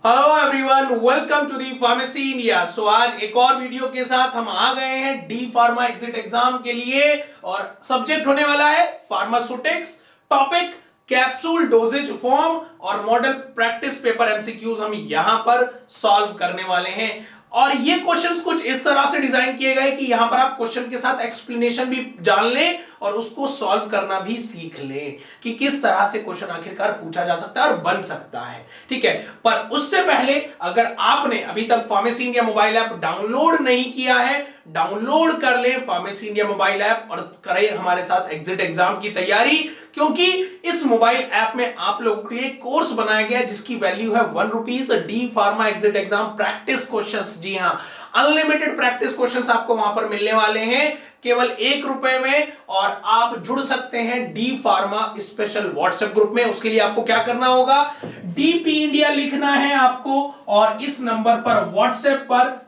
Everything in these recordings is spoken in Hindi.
Hello everyone, welcome to the pharmacy India. So आज एक और वीडियो के साथ हम आ गए हैं डी फार्मा एग्जिट एग्जाम के लिए और सब्जेक्ट होने वाला है pharmaceutics. Topic capsule doses form और मॉडल प्रैक्टिस पेपर एमसीक्यूज हम यहां पर सॉल्व करने वाले हैं। और ये क्वेश्चंस कुछ इस तरह से डिजाइन किए गए कि यहां पर आप क्वेश्चन के साथ एक्सप्लेनेशन भी जान लें और उसको सॉल्व करना भी सीख लें कि किस तरह से क्वेश्चन आखिरकार पूछा जा सकता है और बन सकता है। ठीक है, पर उससे पहले अगर आपने अभी तक pharmacy India mobile app download नहीं किया है, डाउनलोड कर लें फार्मेसी इंडिया मोबाइल ऐप और करें हमारे साथ एग्जिट एग्जाम की तैयारी। क्योंकि इस मोबाइल ऐप में आप लोगों के लिए कोर्स बनाया गया है जिसकी वैल्यू है ₹1। D pharma exit exam practice questions, जी हां, अनलिमिटेड प्रैक्टिस क्वेश्चंस आपको वहां पर मिलने वाले हैं केवल ₹1 में। और आप जुड़ सकते हैं D pharma special WhatsApp group में। उसके लिए आपको क्या करना होगा, डीपी इंडिया लिखना है आपको और इस नंबर पर व्हाट्सएप पर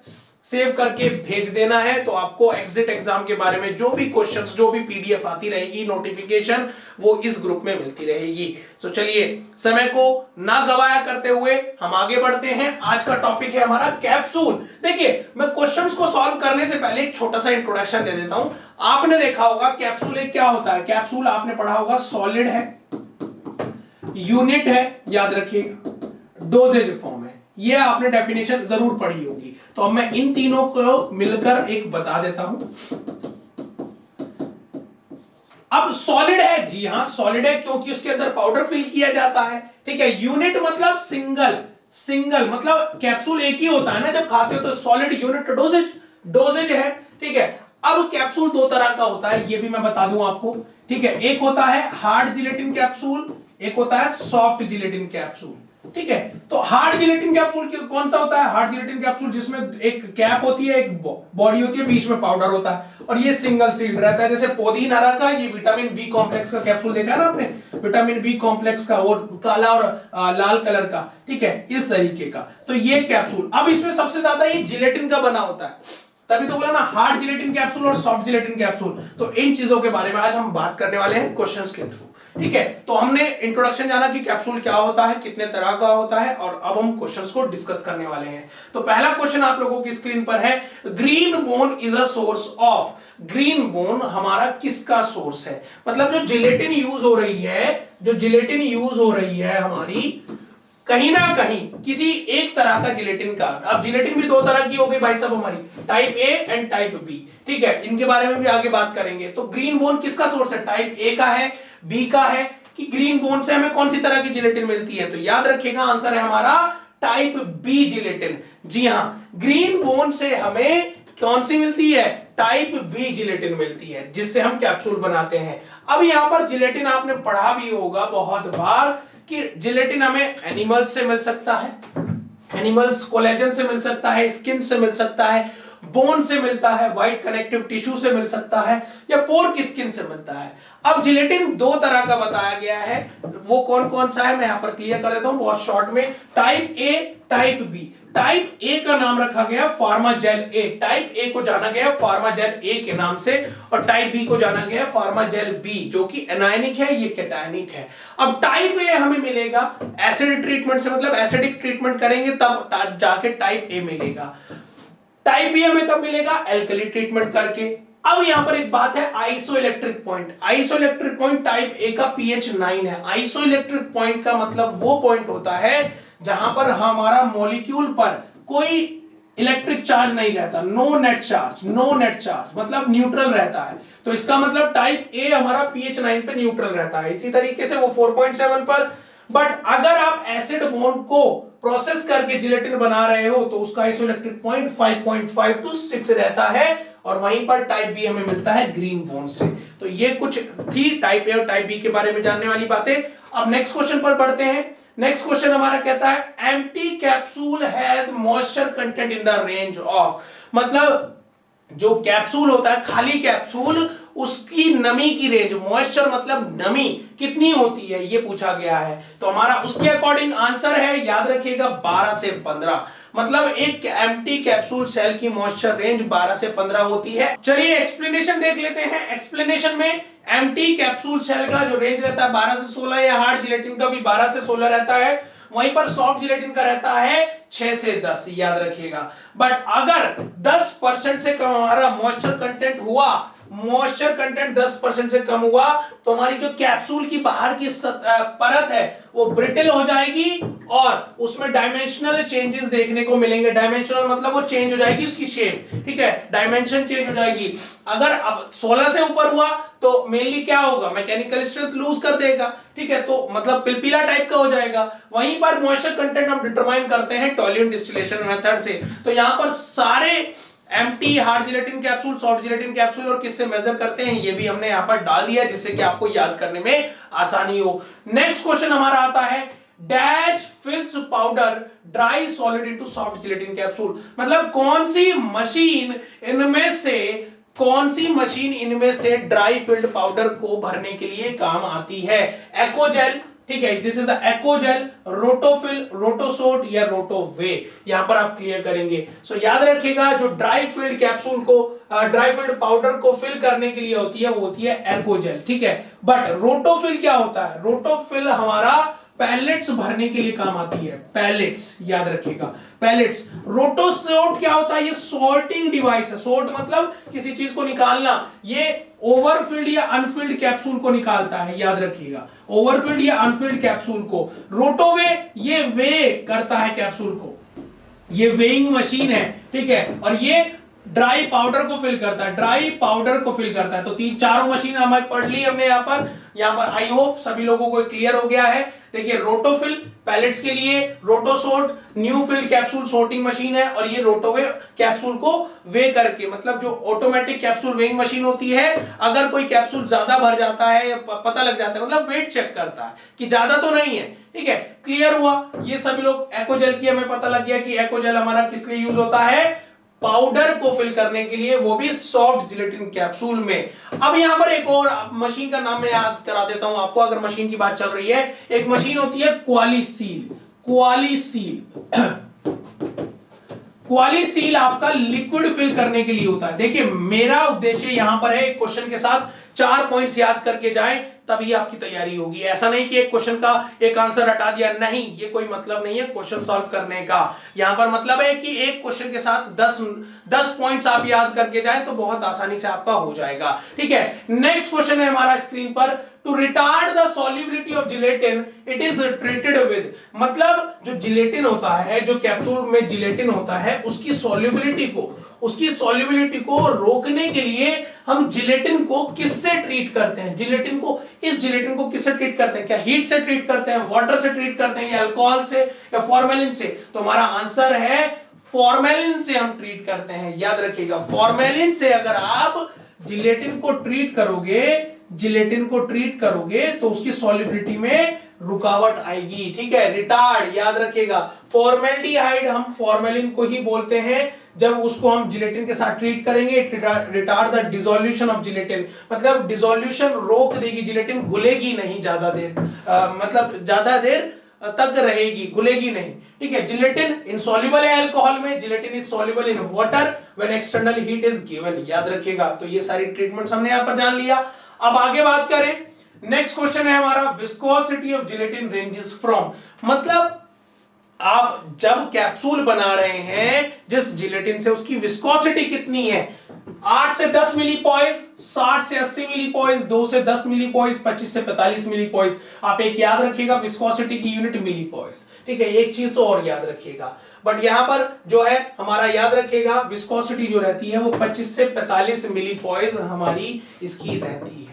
सेव करके भेज देना है। तो आपको एग्जिट एग्जाम के बारे में जो भी क्वेश्चंस, जो भी पीडीएफ आती रहेगी, नोटिफिकेशन, वो इस ग्रुप में मिलती रहेगी। तो चलिए समय को ना गवाया करते हुए हम आगे बढ़ते हैं। आज का टॉपिक है हमारा कैप्सूल। देखिए, मैं क्वेश्चंस को सॉल्व करने से पहले एक छोटा सा इंट्रोडक्शन दे देता हूं। आपने देखा होगा कैप्सूल एक क्या होता है। कैप्सूल आपने पढ़ा होगा सॉलिड है, यूनिट है, याद रखिएगा, डोजेज फॉर्म है। ये आपने डेफिनेशन जरूर पढ़ी होगी। तो अब मैं इन तीनों को मिलकर एक बता देता हूं। अब सॉलिड है, जी हां सॉलिड है क्योंकि उसके अंदर पाउडर फिल किया जाता है। ठीक है, यूनिट मतलब सिंगल, सिंगल मतलब कैप्सूल एक ही होता है ना जब खाते हो, तो सॉलिड यूनिट डोजेज, डोजेज है। ठीक है, अब कैप्सूल दो तरह का होता है, ये भी मैं बता दूं आपको। ठीक है, एक होता है हार्ड जिलेटिन कैप्सूल, एक होता है सॉफ्ट जिलेटिन कैप्सूल। ठीक है, तो हार्ड जिलेटिन कैप्सूल कौन सा होता है? हार्ड जिलेटिन कैप्सूल जिसमें एक कैप होती है, एक बॉडी होती है, बीच में पाउडर होता है और ये सिंगल सील्ड रहता है। जैसे पोदीन हरा का ये विटामिन बी कॉम्प्लेक्स का कैप्सूल देखा है ना आपने, विटामिन बी कॉम्प्लेक्स का, और काला और लाल कलर का। ठीक है, इस तरीके का। तो ये कैप्सूल, अब इसमें सबसे ज्यादा ये जिलेटिन का बना होता है, तभी तो बोला ना हार्ड जिलेटिन कैप्सूल और सॉफ्ट जिलेटिन कैप्सूल। तो इन चीजों के बारे में आज हम बात करने वाले हैं क्वेश्चंस के थ्रू। ठीक है, तो हमने इंट्रोडक्शन जाना कि कैप्सूल क्या होता है, कितने तरह का होता है, और अब हम क्वेश्चंस को डिस्कस करने वाले हैं। तो पहला क्वेश्चन आप लोगों की स्क्रीन पर है, green bone is a source of. Green bone हमारा किसका सोर्स है? मतलब जो जिलेटिन यूज हो रही है, जो जिलेटिन यूज हो रही है हमारी, कहीं ना कहीं किसी एक तरह का जिलेटिन का। अब जिलेटिन भी दो तरह की हो गई भाई साहब हमारी, type A and type B. ठीक है, इनके बारे में भी आगे बात करेंगे। तो ग्रीन बोन किसका सोर्स है? टाइप ए का है, बी का है, कि ग्रीन बोन से हमें कौन सी तरह की जिलेटिन मिलती है? तो याद रखिएगा आंसर है हमारा टाइप बी जिलेटिन। जी हां, ग्रीन बोन से हमें कौन सी मिलती है? टाइप बी जिलेटिन मिलती है, जिससे हम कैप्सूल बनाते हैं। अब यहां पर जिलेटिन आपने पढ़ा भी होगा बहुत बार कि जिलेटिन हमें एनिमल्स से मिल सकता है, एनिमल्स कोलेजन से मिल सकता है, स्किन से मिल सकता है, बोन से मिलता है, व्हाइट कनेक्टिव टिश्यू से मिल सकता है, या पोर्क स्किन से मिलता है। अब जिलेटिन दो तरह का बताया गया है, वो कौन कौन सा है मैं यहां पर क्लियर कर देता हूं बहुत शॉर्ट में। Type A, type B. Type A का नाम रखा गया फार्माजेल ए, टाइप ए को जाना गया फार्माजेल ए के नाम से, और टाइप बी को जाना गया फार्माजेल बी, जो कि एनायनिक है, ये कैटायनिक है। अब टाइप ए हमें मिलेगा एसिड ट्रीटमेंट से, मतलब एसिडिक ट्रीटमेंट करेंगे तब जाके टाइप ए मिलेगा। टाइप बी हमें कब मिलेगा? एल्कली ट्रीटमेंट करके। अब यहां पर एक बात है, isoelectric point. Isoelectric point type A का pH 9 है। आइसोइलेक्ट्रिक पॉइंट का मतलब वो पॉइंट होता है जहां पर हमारा मॉलिक्यूल पर कोई इलेक्ट्रिक चार्ज नहीं रहता, no net charge, no net charge मतलब न्यूट्रल रहता है। तो इसका मतलब टाइप ए हमारा pH 9 पे न्यूट्रल रहता है। इसी तरीके से वो 4.7 पर। बट अगर आप एसिड बॉन्ड को प्रोसेस करके जिलेटिन बना रहे हो तो उसका आइसोइलेक्ट्रिक पॉइंट 5.5 to 6 रहता है, और वहीं पर टाइप बी हमें मिलता है ग्रीन बॉन्ड से। तो ये कुछ थी टाइप ए और टाइप बी के बारे में जानने वाली बातें। अब नेक्स्ट क्वेश्चन पर बढ़ते हैं। नेक्स्ट क्वेश्चन हमारा कहता है, empty capsule has moisture content in the range of. मतलब जो कैप्सूल होता है, खाली कैप्सूल, उसकी नमी की रेंज, मॉइस्चर मतलब नमी कितनी होती है, ये पूछा गया है। तो हमारा उसके अकॉर्डिंग आंसर है, याद रखिएगा, 12 से 15। मतलब एक एम्प्टी कैप्सूल सेल की मॉइस्चर रेंज 12 से 15 होती है। चलिए एक्सप्लेनेशन देख लेते हैं। एक्सप्लेनेशन में एम्प्टी कैप्सूल सेल का जो रेंज रहता है 12 से 16, या हार्ड जिलेटिन का भी 12 से 16 रहता है। वहीं पर सॉफ्ट जिलेटिन का रहता है 6 से 10, याद रखिएगा। बट अगर 10% से कम हमारा मॉइस्चर कंटेंट हुआ, मॉइस्चर कंटेंट 10% से कम हुआ, तो हमारी जो कैप्सूल की बाहर की परत है वो ब्रिटल हो जाएगी और उसमें डायमेंशनल चेंजेस देखने को मिलेंगे। डायमेंशनल मतलब वो चेंज हो जाएगी उसकी शेप, ठीक है, डायमेंशन चेंज हो जाएगी। अगर अब 16 से ऊपर हुआ तो मेनली क्या होगा, मैकेनिकल स्ट्रेंथ लूज कर देगा, ठीक है, तो मतलब पिलपिला टाइप का हो जाएगा। वहीं पर मॉइस्चर कंटेंट हम डिटरमाइन करते हैं टोल्यूएंट डिस्टिलेशन मेथड से। तो यहां पर सारे empty hard gelatin capsule, soft gelatin capsule और किससे मेजर करते हैं ये भी हमने यहां पर डाल दिया, जिससे कि आपको याद करने में आसानी हो। नेक्स्ट क्वेश्चन हमारा आता है, dash fills powder dry solid into soft gelatin capsule. मतलब कौन सी मशीन इनमें से ड्राई फिल्ड पाउडर को भरने के लिए काम आती है। एक्वाजेल, ठीक है, दिस इज द एक्वाजेल, रोटोफिल, रोटोसोट या रोटोवे, यहां पर आप क्लियर करेंगे। सो याद रखिएगा जो ड्राई फिल्ड कैप्सूल को, ड्राई फिल्ड पाउडर को फिल करने के लिए होती है वो होती है एक्वाजेल, ठीक है। बट रोटोफिल क्या होता है, रोटोफिल हमारा पैलेट्स भरने के लिए काम आती है, पैलेट्स, याद रखिएगा, पैलेट्स। रोटोसोर्ट क्या होता है, ये सॉर्टिंग डिवाइस है। सॉर्ट मतलब किसी चीज को निकालना, ये ओवरफिल्ड या अनफिल्ड कैप्सूल को निकालता है, याद रखिएगा, ओवरफिल्ड या अनफिल्ड कैप्सूल को। रोटोवे ये वे करता है कैप्सूल को, ये वेइंग मशीन है, ठीक है, और ये ड्राई पाउडर को फिल करता है, ड्राई पाउडर को फिल करता है। तो तीन चारों मशीन हमें पढ़ ली हमने यहाँ पर आई होप सभी लोगों को क्लियर हो गया है। देखिए रोटोफिल पैलेट्स के लिए, Rotosort new filled capsule sorting machine है, और ये रोटोवे कैप्सूल को वे करके, मतलब जो ऑटोमेटिक कैप्सूल वेइंग मशीन होती है, अगर कोई कैप्सूल ज्यादा भर जाता है पता लग जाता है, मतलब वेट चेक करता है कि ज्यादा तो नहीं है, ठीक है, क्लियर हुआ। ये सभी लोग एक्वाजेल की हमें पता लग गया कि एक्वाजेल हमारा किस लिए यूज होता है, पाउडर को फिल करने के लिए, वो भी सॉफ्ट जिलेटिन कैप्सूल में। अब यहां पर एक और मशीन का नाम मैं याद करा देता हूं आपको, अगर मशीन की बात चल रही है। एक मशीन होती है क्वालिसील, क्वालिसील क्वालिसील आपका लिक्विड फिल करने के लिए होता है। देखिए मेरा उद्देश्य यहां पर है क्वेश्चन के साथ 4 पॉइंट्स याद करके जाएं, तभी आपकी तैयारी होगी। ऐसा नहीं कि एक क्वेश्चन का एक आंसर हटा दिया, नहीं, ये कोई मतलब नहीं है क्वेश्चन सॉल्व करने का। यहां पर मतलब है कि एक क्वेश्चन के साथ 10 पॉइंट्स आप याद करके जाएं तो बहुत आसानी से आपका हो जाएगा, ठीक है। नेक्स्ट क्वेश्चन है हमारा स्क्रीन पर, to retard the solubility of gelatin it is treated with, मतलब जो जिलेटिन होता है, जो कैप्सूल में जिलेटिन होता है, उसकी सॉल्युबिलिटी को रोकने के लिए हम जिलेटिन को किससे ट्रीट करते हैं, इस जिलेटिन को किससे ट्रीट करते हैं, क्या हीट से ट्रीट करते हैं, वाटर से ट्रीट करते हैं, या अल्कोहल से, या फॉर्मेलिन से। तो हमारा आंसर है फॉर्मेलिन से हम ट्रीट करते हैं, याद रखिएगा। फॉर्मेलिन से अगर आप जिलेटिन को ट्रीट करोगे तो उसकी सॉल्युबिलिटी में रुकावट आएगी, ठीक है, रिटार्ड, याद रखिएगा। फॉर्मेल्डिहाइड हम फॉर्मेलिन को ही बोलते हैं, जब उसको हम जिलेटिन के साथ ट्रीट करेंगे, retard the dissolution of gelatin, मतलब डिसोल्यूशन रोक देगी, जिलेटिन घुलेगी नहीं ज्यादा देर, मतलब ज्यादा देर तक रहेगी, घुलेगी नहीं, ठीक है। जिलेटिन इनसॉल्युबल है अल्कोहल में, gelatin is soluble in water when external heat is given, याद रखिएगा। तो ये सारी ट्रीटमेंट्स हमने यहां पर जान लिया। अब आगे बात करें, नेक्स्ट क्वेश्चन है हमारा, viscosity of gelatin ranges from, मतलब आप जब कैप्सूल बना रहे हैं जिस जिलेटिन से, उसकी विस्कोसिटी कितनी है, 8 से 10 मिली पॉइज, 60 से 80 मिली पॉइज, 2 से 10 मिली पॉइज, 25 से 45 मिली पॉइज। आप एक याद रखिएगा, विस्कोसिटी की यूनिट मिली पॉइज, ठीक है। एक चीज तो और याद रखिएगा, बट यहां पर जो है हमारा याद रखिएगा, विस्कोसिटी जो रहती है वो 25 से 45 मिली पॉइज हमारी इसकी रहती है,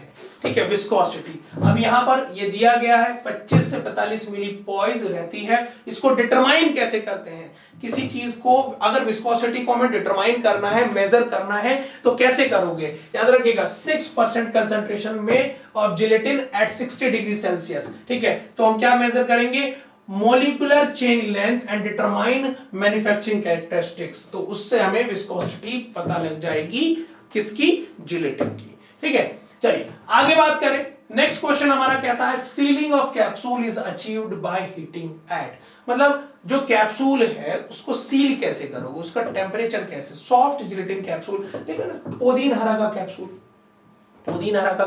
ठीक है, विस्कोसिटी। अब यहां पर ये दिया गया है 25 से 45 मिली पॉइज रहती है। इसको डिटरमाइन कैसे करते हैं, किसी चीज को अगर विस्कोसिटी को हमें डिटरमाइन करना है, मेजर करना है, तो कैसे करोगे, याद रखिएगा 6% कंसंट्रेशन में of gelatin at 60 degree Celsius, ठीक है। तो हम क्या मेजर करेंगे, molecular chain length and determine manufacturing characteristics, तो उससे हमें विस्कोसिटी पता लग जाएगी, किसकी, जिलेटिन की, ठीक है। चलिए आगे बात करें। नेक्स्ट क्वेश्चन हमारा कहता है, ceiling of capsule is achieved by heating eight, मतलब जो कैप्सूल है उसको सील कैसे करोगे, उसका टेम्परेचर कैसे। सॉफ्ट जिलेटिन कैप्सूल, देखो ना पुदीन हरा का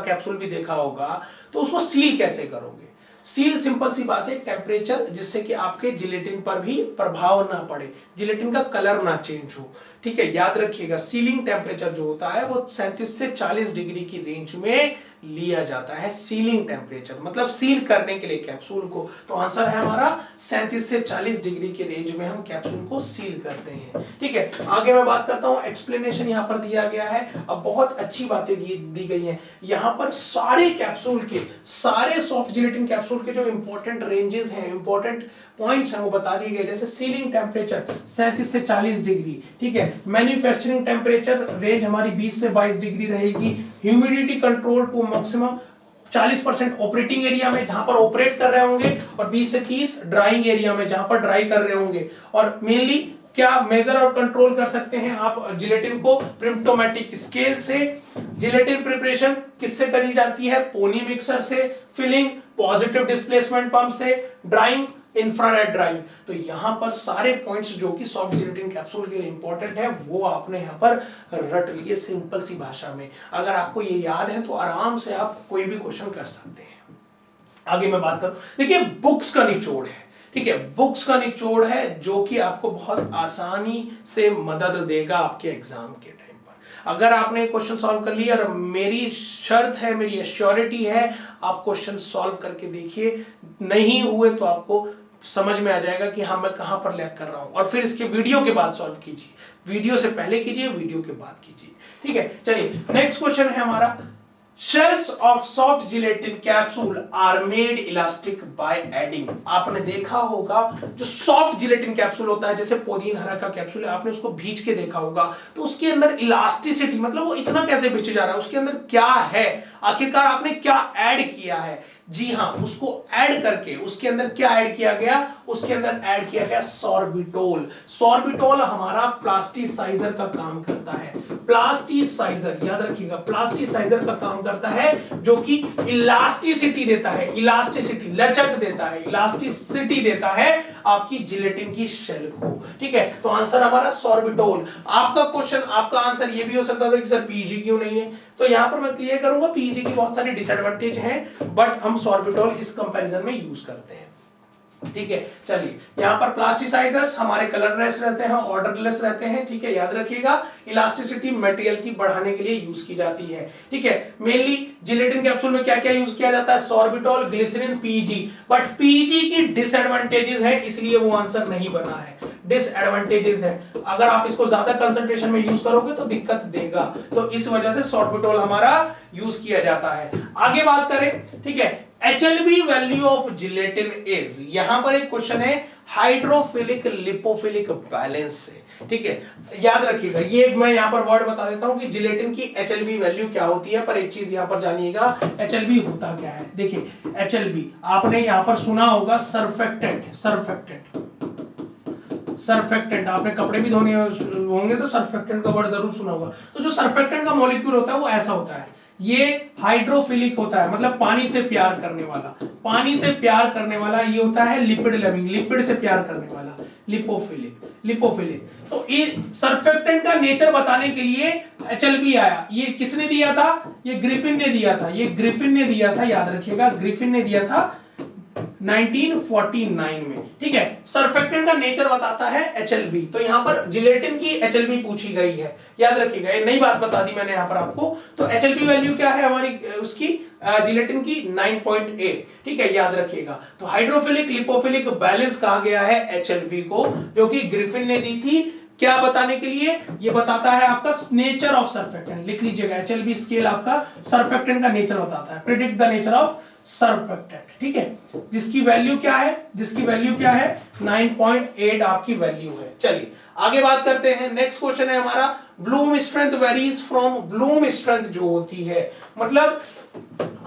कैप्सूल भी देखा होगा, तो उसको सील कैसे करोगे। सील सिंपल सी बात है, टेम्परेचर जिससे कि आपके जिलेटिन पर भी प्रभाव ना पड़े, जिलेटिन का कलर ना चेंज हो, ठीक है। याद रखिएगा सीलिंग टेम्परेचर जो होता है वो 37 से 40 डिग्री की रेंज में लिया जाता है, सीलिंग टेम्परेचर मतलब सील करने के लिए कैप्सूल को। तो आंसर है हमारा 37 से 40 डिग्री के रेंज में हम कैप्सूल को सील करते हैं, ठीक है। आगे मैं बात करता हूं, एक्सप्लेनेशन यहां पर दिया गया है। अब बहुत अच्छी बातें दी गई हैं यहां पर, सारे कैप्सूल के, सारे सॉफ्ट जिलेटिन कैप्सूल के जो इंपॉर्टेंट रेंजेस हैं, इंपॉर्टेंट पॉइंट्स हैं वो बता दिए गए। जैसे सीलिंग टेम्परेचर 37 से 40 डिग्री, ठीक है। मैन्युफैक्चरिंग टेम्परेचर रेंज हमारी 20 से 22 डिग्री रहेगी। Humidity control to maximum 40% operating area में जहां पर ऑपरेट कर रहे होंगे, और 20 से 30 ड्राइंग एरिया में जहां पर ड्राई कर रहे होंगे। और मेनली क्या मेजर और कंट्रोल कर सकते हैं आप जिलेटिन को? प्रिम्प्टोमेटिक स्केल से। जिलेटिन प्रिपरेशन किससे करी जाती है? पोनी मिक्सर से। फिलिंग पॉजिटिव डिस्प्लेसमेंट पंप से। Drawing infrared drawing. तो यहां पर सारे पॉइंट्स जो कि सॉफ्ट जिलेटिन कैप्सूल के लिए इंपॉर्टेंट है वो आपने यहां पर रट लिए सिंपल सी भाषा में। अगर आपको ये याद है तो आराम से आप कोई भी क्वेश्चन कर सकते हैं। आगे मैं बात करूं, देखिए बुक्स का निचोड़ है, ठीक है। बुक्स का निचोड़ है जो कि आपको बहुत आसानी से मदद देगा आपके एग्जाम के टाइम पर। अगर आपने क्वेश्चन सॉल्व कर लिया, और मेरी शर्त है, मेरी एश्योरिटी है, आप क्वेश्चन सॉल्व करके देखिए, नहीं हुए तो आपको समझ में आ जाएगा कि हाँ मैं कहां पर लैग कर रहा हूं। और फिर इसके वीडियो के बाद सॉल्व कीजिए, वीडियो से पहले कीजिए, वीडियो के बाद कीजिए, ठीक है। चलिए नेक्स्ट क्वेश्चन है हमारा, shells of soft gelatin capsule are made elastic by adding. आपने देखा होगा जो सॉफ्ट जिलेटिन कैप्सूल होता है, जैसे पोदीन हरा का कैप्सूल है, आपने उसको भींच के देखा होगा, तो उसके अंदर इलास्टिसिटी मतलब वो इतना कैसे भींचे जा रहा है, उसके अंदर क्या है, आखिरकार आपने क्या ऐड किया है? जी हाँ, उसको ऐड करके उसके अंदर क्या ऐड किया गया? उसके अंदर ऐड किया गया सॉर्बिटोल। सॉर्बिटोल हमारा प्लास्टिसाइजर का काम करता है। प्लास्टिसाइजर याद रखिएगा, प्लास्टिसाइजर का काम करता है जो कि इलास्टिसिटी देता है, इलास्टिसिटी लचक देता है, इलास्टिसिटी देता है आपकी जिलेटिन की शेल को, ठीक है। तो आंसर हमारा सॉर्बिटोल। आपका क्वेश्चन, आपका आंसर ये भी हो सकता था कि सर पीजी क्यों नहीं है, तो यहां पर मैं क्लियर करूंगा पीजी की बहुत सारी डिसएडवांटेज हैं, बट हम सॉर्बिटोल इस कंपैरिजन में यूज करते हैं, ठीक है। चलिए यहां पर प्लास्टिसाइजर्स हमारे कलरलेस रहते हैं, ऑर्डरलेस रहते हैं, ठीक है, याद रखिएगा। इलास्टिसिटी मटेरियल की बढ़ाने के लिए यूज की जाती है, ठीक है। मेनली जिलेटिन कैप्सूल में क्या क्या यूज किया जाता है? Sorbitol, glycerine, PG. But PG की डिसएडवांटेजेस है, इसलिए वो आंसर नहीं बना है, डिसएडवांटेजेस है। अगर आप इसको ज्यादा कंसंट्रेशन में यूज करोगे तो दिक्कत देगा, तो इस वजह से सॉर्बिटोल हमारा यूज किया जाता है। आगे बात करें, ठीक है, HLB value of gelatin is, यहां पर एक क्वेश्चन है हाइड्रोफिलिक लिपोफिलिक बैलेंस से, ठीक है। याद रखिएगा, ये मैं यहां पर वर्ड बता देता हूं कि जिलेटिन की HLB वैल्यू क्या होती है, पर एक चीज यहां पर जानिएगा, HLB होता क्या है। देखिए HLB आपने यहां पर सुना होगा सर्फेक्टेंट, सर्फेक्टेंट आपने कपड़े भी धोने होंगे तो सर्फेक्टेंट का वर्ड जरूर सुना होगा। तो जो सर्फेक्टेंट का मॉलिक्यूल होता है वो ऐसा होता है, ये हाइड्रोफिलिक होता है, मतलब पानी से प्यार करने वाला, पानी से प्यार करने वाला ये होता है लिपिड लविंग, लिपिड से प्यार करने वाला, लिपोफिलिक, लिपोफिलिक। तो ये सर्फेक्टेंट का नेचर बताने के लिए HLB आया। ये किसने दिया था? ये ग्रिफिन ने दिया था, ये ग्रिफिन ने दिया था, याद रखिएगा ग्रिफिन ने दिया था 1949 में, ठीक है। सर्फेक्टेंट का नेचर बताता है HLB, तो यहां पर जिलेटिन की HLB पूछी गई है, याद रखिएगा, ये नई बात बता दी मैंने यहां पर आपको। तो HLB वैल्यू क्या है हमारी उसकी जिलेटिन की? 9.8, ठीक है, याद रखिएगा। तो हाइड्रोफिलिक लिपोफिलिक बैलेंस कहा गया है HLB को, जो कि ग्रिफिन ने दी थी, क्या बताने के लिए? ये बताता है आपका नेचर ऑफ सर्फेक्टेंट, लिख लीजिएगा HLB स्केल आपका सर्फेक्टेंट का नेचर बताता है, predict the nature of surfactant, ठीक है, जिसकी वैल्यू क्या है? जिसकी वैल्यू क्या है? 9.8 आपकी वैल्यू है। चलिए आगे बात करते हैं, नेक्स्ट क्वेश्चन है हमारा, Bloom strength varies from, Bloom strength जो होती है, मतलब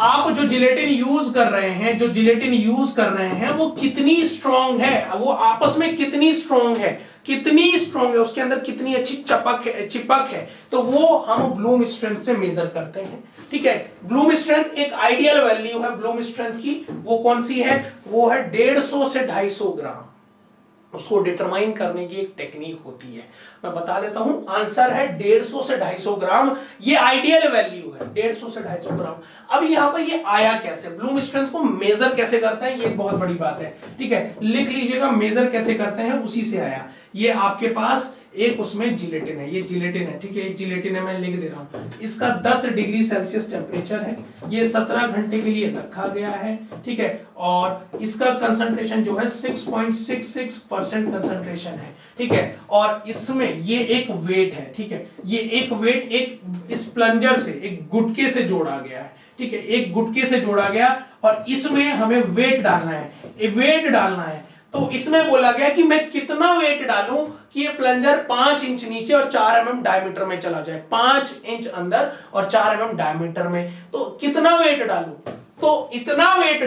आप जो जिलेटिन यूज कर रहे हैं, जो जिलेटिन यूज कर रहे हैं वो कितनी स्ट्रॉन्ग है, वो आपस में कितनी स्ट्रॉन्ग है, कितनी स्ट्रॉन्ग है, उसके अंदर कितनी अच्छी चिपक है, तो वो हम ब्लूम स्ट्रेंथ से मेजर करते हैं, ठीक है। ब्लूम स्ट्रेंथ एक आइडियल वैल्यू है ब्लूम स्ट्रेंथ की, वो कौन सी है? वो है 150 से 250 ग्राम, उसको डिटरमाइन करने की एक टेक्निक होती है। मैं बता देता हूं, आंसर है 150 से 250 ग्राम। ये आइडियल वैल्यू है 150 से 250 ग्राम। अब यहां पर ये आया कैसे, ब्लूम स्ट्रेंथ को मेजर कैसे करते हैं, ये बहुत बड़ी बात है। ठीक है, लिख लीजिएगा मेजर कैसे करते हैं, उसी से आया। ये आपके पास एक उसमें जिलेटिन है, ये जिलेटिन है। ठीक है, ये जिलेटिन है, मैं लिख दे रहा हूं। इसका 10 डिग्री सेल्सियस टेम्परेचर है, ये 17 घंटे के लिए रखा गया है। ठीक है, और इसका कंसंट्रेशन जो है 6.66% कंसंट्रेशन है। ठीक है, और इसमें ये एक वेट है। ठीक है, ये एक वेट एक इस प्लंजर से, एक गुटके से जोड़ा गया है। ठीक है, एक गुटके से जोड़ा गया और इसमें हमें वेट डालना है, वेट डालना है। तो इसमें बोला गया कि मैं कितना वेट डालूं कि ये प्लंजर 5 इंच नीचे और 4 mm डायमीटर में चला जाए, 5 इंच अंदर और 4 mm डायमीटर में। तो कितना वेट डालूं, तो इतना वेट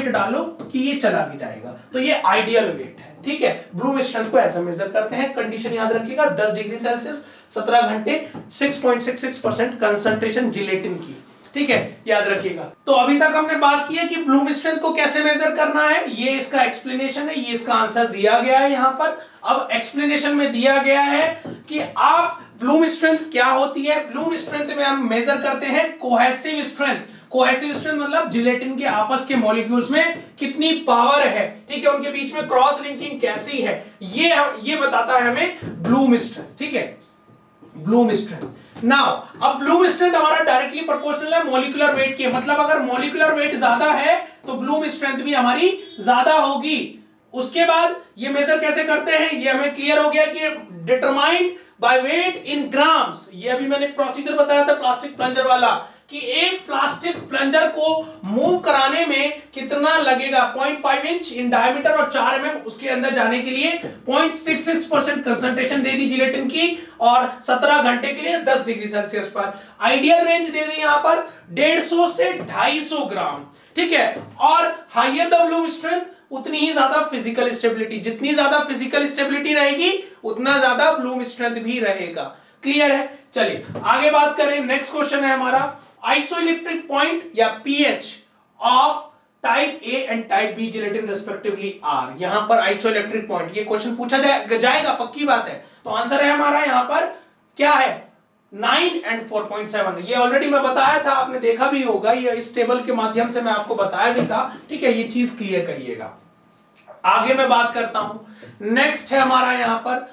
डालो कि ये चला भी जाएगा। तो ये आइडियल वेट है। ठीक है, ब्लूम स्ट्रेंथ को ऐसे मेजर करते हैं। कंडीशन याद रखिएगा, 10 डिग्री सेल्सियस, 17 घंटे, 6.66% कंसंट्रेशन जिलेटिन की। ठीक है, याद रखिएगा। तो अभी तक हमने बात की है कि ब्लूम स्ट्रेंथ को कैसे मेजर करना है, ये इसका एक्सप्लेनेशन है, ये इसका आंसर दिया गया है यहां पर। अब एक्सप्लेनेशन में दिया गया है कि आप ब्लूम स्ट्रेंथ क्या होती है। ब्लूम स्ट्रेंथ में हम मेजर करते हैं कोहेसिव स्ट्रेंथ। कोहेसिव स्ट्रेंथ मतलब जिलेटिन के आपस के मॉलिक्यूल्स में कितनी पावर है, ठीक है, उनके बीच में क्रॉस लिंकिंग कैसी है, ये बताता है हमें ब्लूम स्ट्रेंथ। ठीक है, ब्लूम स्ट्रेंथ। नाउ अब ब्लूम स्ट्रेंथ हमारा डायरेक्टली प्रोपोर्शनल है मॉलिक्यूलर वेट के, मतलब अगर मॉलिक्यूलर वेट ज्यादा है तो ब्लूम स्ट्रेंथ भी हमारी ज्यादा होगी। उसके बाद ये मेजर कैसे करते हैं, ये हमें क्लियर हो गया कि determined by weight in grams. ये अभी मैंने प्रोसीजर बताया था प्लास्टिक प्लंजर वाला, कि एक प्लास्टिक प्लंजर को मूव कराने में कितना लगेगा, 0.5 इंच इन डायमीटर और 4 mm उसके अंदर जाने के लिए 0.66% कंसंट्रेशन दे दी जिलेटिन की, और 17 घंटे के लिए 10 डिग्री सेल्सियस पर। आइडियल रेंज दे दी यहां पर 150 से 250 ग्राम। ठीक है, और हायर द ब्लूम स्ट्रेंथ उतनी ही ज्यादा फिजिकल स्टेबिलिटी, जितनी ज्यादा फिजिकल स्टेबिलिटी रहेगी उतना ज्यादा ब्लूम स्ट्रेंथ भी रहेगा। क्लियर है, चलिए आगे बात करें। नेक्स्ट क्वेश्चन है हमारा, आइसोइलेक्ट्रिक पॉइंट या pH of type A and type B gelatin respectively are. यहां पर आइसोइलेक्ट्रिक पॉइंट, ये क्वेश्चन पूछा जाएगा, पक्की बात है। तो आंसर है हमारा यहां पर क्या है, 9 एंड 4.7। ये ऑलरेडी मैं बताया था, आपने देखा भी होगा, ये इस टेबल के माध्यम से मैं आपको बताया भी था। ठीक है, ये चीज क्लियर करिएगा। आगे मैं बात करता हूं। नेक्स्ट है हमारा यहां पर,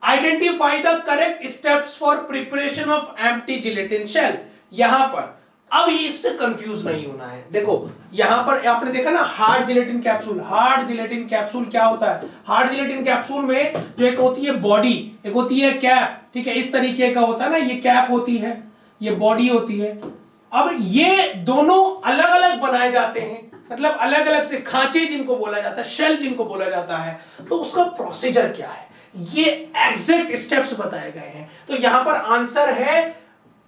identify the correct steps for preparation of empty gelatin shell. यहां पर अब ये इससे कंफ्यूज नहीं होना है। देखो यहां पर आपने देखा ना, hard gelatin capsule. Hard gelatin capsule क्या होता है, हार्ड जिलेटिन कैप्सूल में जो एक होती है बॉडी, एक होती है कैप। ठीक है, इस तरीके का होता है ना, ये कैप होती है, ये बॉडी होती है। अब ये दोनों अलग अलग बनाए जाते हैं, मतलब अलग अलग से खांचे जिनको बोला जाता है, शेल जिनको बोला जाता है। तो उसका प्रोसीजर क्या है, ये एग्जैक्ट स्टेप्स बताए गए हैं। तो यहां पर आंसर है,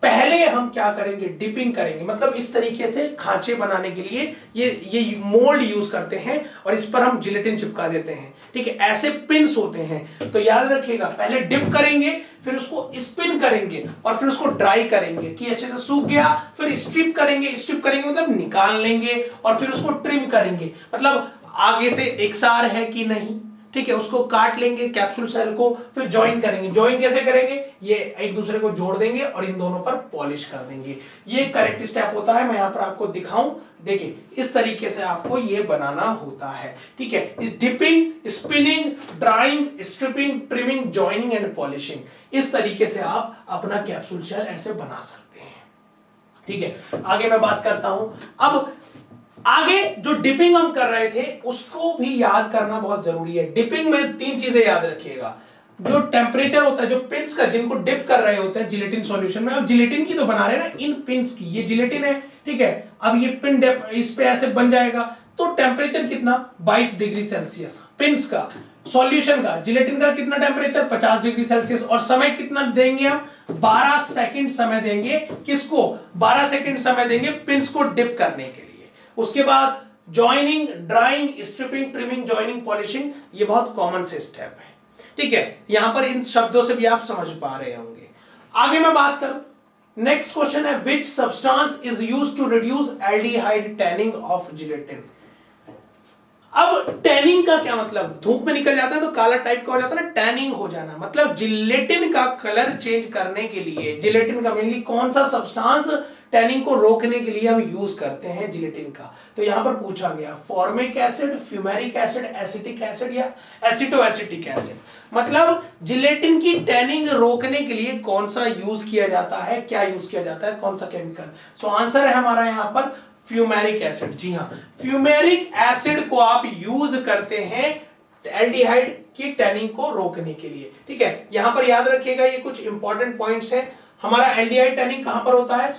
पहले हम क्या करेंगे, डिपिंग करेंगे, मतलब इस तरीके से खांचे बनाने के लिए ये मोल्ड यूज करते हैं और इस पर हम जिलेटिन चिपका देते हैं। ठीक है, ऐसे पिंस होते हैं। तो याद रखिएगा, पहले डिप करेंगे, फिर उसको स्पिन करेंगे और फिर उसको ड्राई करेंगे कि अच्छे से सूख गया, फिर स्ट्रिप करेंगे। स्ट्रिप करेंगे मतलब निकाल लेंगे और फिर उसको ट्रिम करेंगे, मतलब आगे से एकसार है कि नहीं। ठीक है, उसको काट लेंगे कैप्सूल सेल को, फिर ज्वाइन करेंगे। ज्वाइन कैसे करेंगे, ये एक दूसरे को जोड़ देंगे और इन दोनों पर पॉलिश कर देंगे। ये करेक्ट स्टेप होता है। मैं यहां पर आपको दिखाऊं, देखिए इस तरीके से आपको ये बनाना होता है। ठीक है, इस dipping, spinning, drying, stripping, trimming, joining and polishing, इस तरीके से आप अपना कैप्सूल शेल ऐसे बना सकते हैं। ठीक है, आगे मैं बात करता हूं। अब आगे जो डिपिंग हम कर रहे थे उसको भी याद करना बहुत जरूरी है। डिपिंग में 3 चीजें याद रखिएगा। जो टेम्परेचर होता है, जो पिंस का, जिनको डिप कर रहे होते हैं जिलेटिन सॉल्यूशन में, अब जिलेटिन की तो बना रहे हैं ना, इन पिंस की, ये जिलेटिन है। ठीक है, अब ये पिन डिप इस पे ऐसे बन जाएगा। तो टेम्परेचर कितना, 22 डिग्री सेल्सियस पिंस का। सॉल्यूशन का, जिलेटिन का कितना टेम्परेचर, 50 डिग्री सेल्सियस। और समय कितना देंगे हम, 12 सेकंड समय देंगे। किसको, 12 सेकंड समय देंगे पिंस को डिप करने के लिए। उसके बाद joining, drying, stripping, trimming, joining, polishing, ये बहुत कॉमन से स्टेप है। ठीक है, यहां पर इन शब्दों से भी आप समझ पा रहे होंगे। आगे मैं बात करूं, नेक्स्ट क्वेश्चन है, which substance is used to reduce aldehyde tanning of gelatin. अब टैनिंग का क्या मतलब, धूप में निकल जाता है तो काला टाइप का हो जाता है ना, टैनिंग हो जाना, मतलब जिलेटिन का कलर चेंज करने के लिए, जिलेटिन का मेनली कौन सा सब्सटेंस टैनिंग को रोकने के लिए हम यूज करते हैं जिलेटिन का। तो यहां पर पूछा गया formic acid, fumaric acid, acetic acid या एसिटोएसिटिक एसिड, मतलब जिलेटिन की टैनिंग रोकने के लिए कौन सा यूज किया जाता है, क्या यूज किया जाता है, कौन सा केमिकल। सो आंसर है हमारा यहां पर फ्यूमेरिक एसिड। जी हाँ, फ्यूमेरिक एसिड को आप यूज करते हैं एल्डिहाइड की टैनिंग को रोकने के लिए। ठीक है, यहां पर याद रखिएगा ये कुछ इंपॉर्टेंट पॉइंट्स हैं। हमारा एल्डिहाइड टैनिंग कहां पर होता है,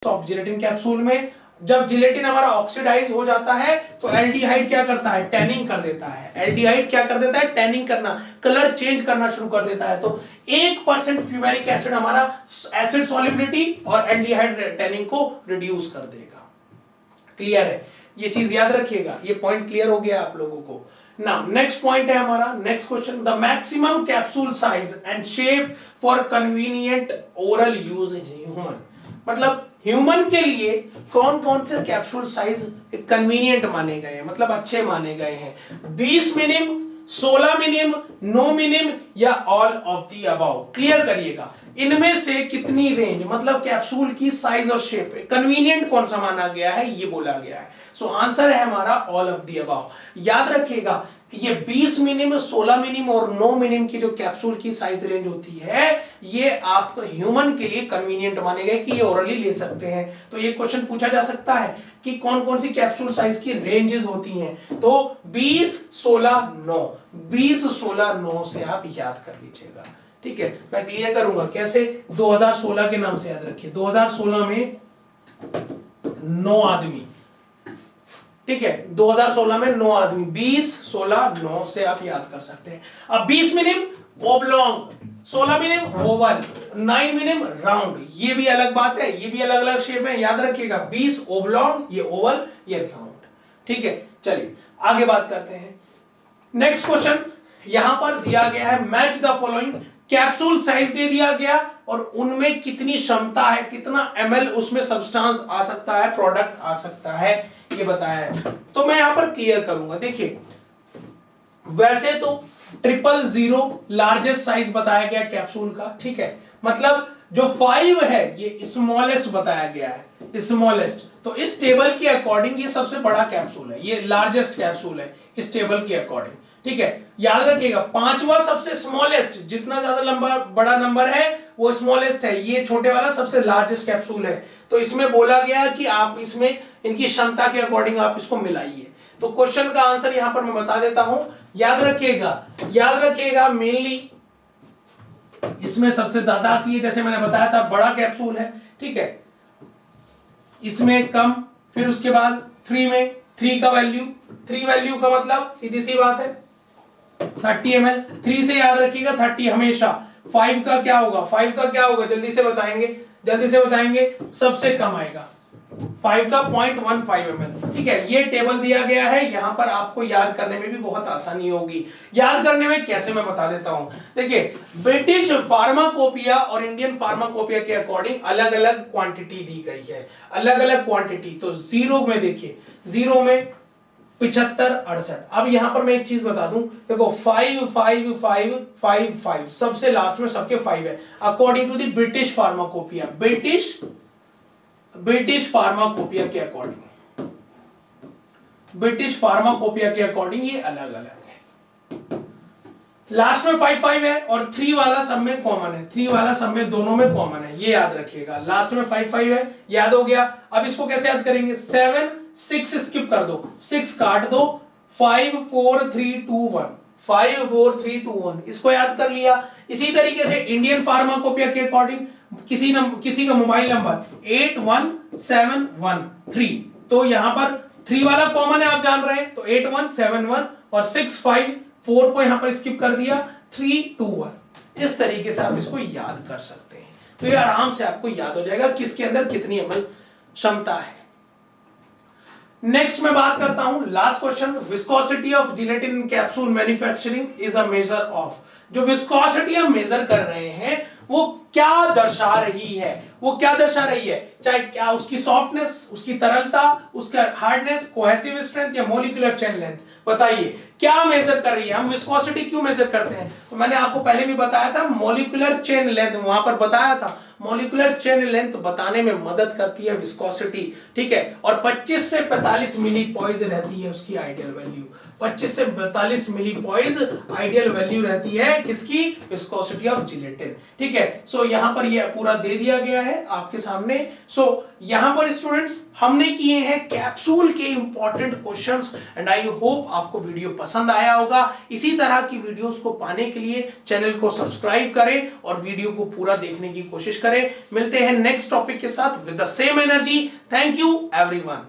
सॉफ्ट जिलेटिन कैप्सूल में। जब जिलेटिन हमारा ऑक्सीडाइज हो जाता है तो एल्डिहाइड क्या करता है, टैनिंग कर देता है। एल्डिहाइड क्या कर देता है, टैनिंग करना, कलर चेंज करना शुरू कर देता है। तो 1% फ्यूमेरिक एसिड हमारा एसिड सॉल्युबिलिटी और एल्डिहाइड टैनिंग को रिड्यूस कर देगा। क्लियर है, ये चीज याद रखिएगा, ये पॉइंट क्लियर हो गया आप लोगों को। नाउ नेक्स्ट पॉइंट है हमारा, next question, the maximum capsule size and shape for convenient oral use in human, मतलब ह्यूमन के लिए कौन कौन से कैप्सूल साइज कन्वीनियंट माने गए हैं, मतलब अच्छे माने गए हैं। 20 मिनिम, 16 मिनिम, 9 मिनिम या all of the above. Clear करिएगा, इनमें से कितनी रेंज, मतलब कैप्सूल की साइज और शेप कन्वीनियंट कौन सा माना गया है, ये बोला गया है। सो आंसर है हमारा ऑल ऑफ दी अबाउ। याद रखिएगा ये 20 मिनिम, 16 मिनिम और 9 मिनिम की जो कैप्सूल की साइज रेंज होती है, ये आपको ह्यूमन के लिए कन्वीनियंट माने गए कि ये ओरली ले सकते हैं। तो ये क्वेश्चन पूछा जा सकता है कि कौन कौन सी कैप्सूल साइज की रेंजेस होती हैं। तो 20, 16, 9, 20, 16, 9 से आप याद कर लीजिएगा। ठीक है, मैं क्लियर करूंगा कैसे। 2016 के नाम से याद रखिए, 2016 में 9 आदमी, ठीक है, 2016 में 9 आदमी, 20, 16, 9 से आप याद कर सकते हैं। अब 20 minim oblong, 16 minim oval, 9 minim round, ये भी अलग बात है, ये भी अलग अलग शेप है, याद रखिएगा। 20 ओब्लॉन्ग, ये ओवल, ये राउंड। ठीक है, चलिए आगे बात करते हैं। नेक्स्ट क्वेश्चन यहां पर दिया गया है, match the following, capsule size दे दिया गया और उनमें कितनी क्षमता है, कितना ml उसमें सब्सटेंस आ सकता है, प्रोडक्ट आ सकता है, ये बताया है। तो मैं यहां पर क्लियर करूंगा। देखिए वैसे तो 000 लार्जेस्ट साइज बताया गया कैप्सूल का, ठीक है, मतलब जो 5 है ये स्मॉलेस्ट बताया गया है, स्मॉलेस्ट। तो इस टेबल के अकॉर्डिंग ये सबसे बड़ा कैप्सूल है, ये लार्जेस्ट कैप्सूल है इस टेबल के अकॉर्डिंग। ठीक है, याद रखिएगा 5वां सबसे स्मॉलेस्ट, जितना ज्यादा लंबा बड़ा नंबर है वो स्मॉलेस्ट है, ये छोटे वाला सबसे लार्जेस्ट कैप्सूल है। तो इसमें बोला गया कि आप इसमें इनकी क्षमता के अकॉर्डिंग आप इसको मिलाइए। तो क्वेश्चन का आंसर यहां पर मैं बता देता हूं, याद रखिएगा मेनली इसमें सबसे ज्यादा आती है, जैसे मैंने बताया था बड़ा कैप्सूल है, ठीक है, इसमें कम, फिर उसके बाद 3 में 3 का वैल्यू, 3 वैल्यू का मतलब सीधी सी बात है 30 ml, 3 से याद रखिएगा 30 हमेशा। 5 का क्या होगा, 5 का क्या होगा, जल्दी से बताएंगे, सबसे कम आएगा 5 का 0.15 ml। ठीक है, ये टेबल दिया गया है, यहां पर आपको याद करने में भी बहुत आसानी होगी। याद करने में कैसे, मैं बता देता हूं। देखिए ब्रिटिश फार्माकोपिया और इंडियन फार्माकोपिया के अकॉर्डिंग अलग अलग क्वांटिटी दी गई है, अलग अलग क्वांटिटी। तो 0 में देखिए, 0 में 75, 68। अब यहां पर मैं एक चीज बता दूं, देखो 5, 5, 5, 5, 5 सबसे लास्ट में सबके 5 है according to the British pharmacopoeia, British pharmacopoeia के अकॉर्डिंग, ये अलग अलग है। लास्ट में 5, 5 है और 3 वाला सब में कॉमन है, 3 वाला सब में दोनों में कॉमन है, ये याद रखिएगा। लास्ट में 5, 5 है, याद हो गया। अब इसको कैसे याद करेंगे, 7, 6 स्किप कर दो, 6 काट दो, 5, 4, 3, 2, 1, 5, 4, 3, 2, 1, इसको याद कर लिया। इसी तरीके से इंडियन फार्माकोपिया के अकॉर्डिंग किसी का मोबाइल नंबर 81713, तो यहां पर 3 वाला कॉमन है, आप जान रहे हैं, तो 8171 और 654 को यहां पर स्किप कर दिया, 321। इस तरीके से आप इसको याद कर सकते हैं। तो ये आराम से आपको याद हो जाएगा किसके अंदर कितनी ml क्षमता है। नेक्स्ट मैं बात करता हूं, last question, viscosity of gelatin in capsule manufacturing is a measure of. जो विस्कोसिटी हम मेजर कर रहे हैं वो क्या दर्शा रही है, वो क्या दर्शा रही है, चाहे क्या उसकी सॉफ्टनेस, उसकी तरलता, उसका हार्डनेस, कोहेसिव स्ट्रेंथ या मॉलिक्यूलर चेन लेंथ, बताइए क्या मेजर कर रही है। हम विस्कोसिटी क्यों मेजर करते हैं, तो मैंने आपको पहले भी बताया था, मॉलिक्यूलर चेन लेंथ वहां पर बताया था, मॉलिक्यूलर चेन लेंथ बताने में मदद करती है विस्कोसिटी, ठीक है। और 25 से 45 मिली पॉइज रहती है उसकी आइडियल वैल्यू, 25 से 42 मिली पॉइज आइडियल वैल्यू रहती है किसकी, विस्कोसिटी ऑफ जिलेटिन, ठीक है। सो यहां पर ये पूरा दे दिया गया है आपके सामने। सो यहां पर स्टूडेंट्स हमने किए हैं कैप्सूल के important questions and I hope आपको वीडियो पसंद आया होगा। इसी तरह की वीडियोस को पाने के लिए चैनल को सब्सक्राइब करें और वीडियो को पूरा देखने की कोशिश करें। मिलते हैं नेक्स्ट टॉपिक के साथ with the same energy. Thank you everyone.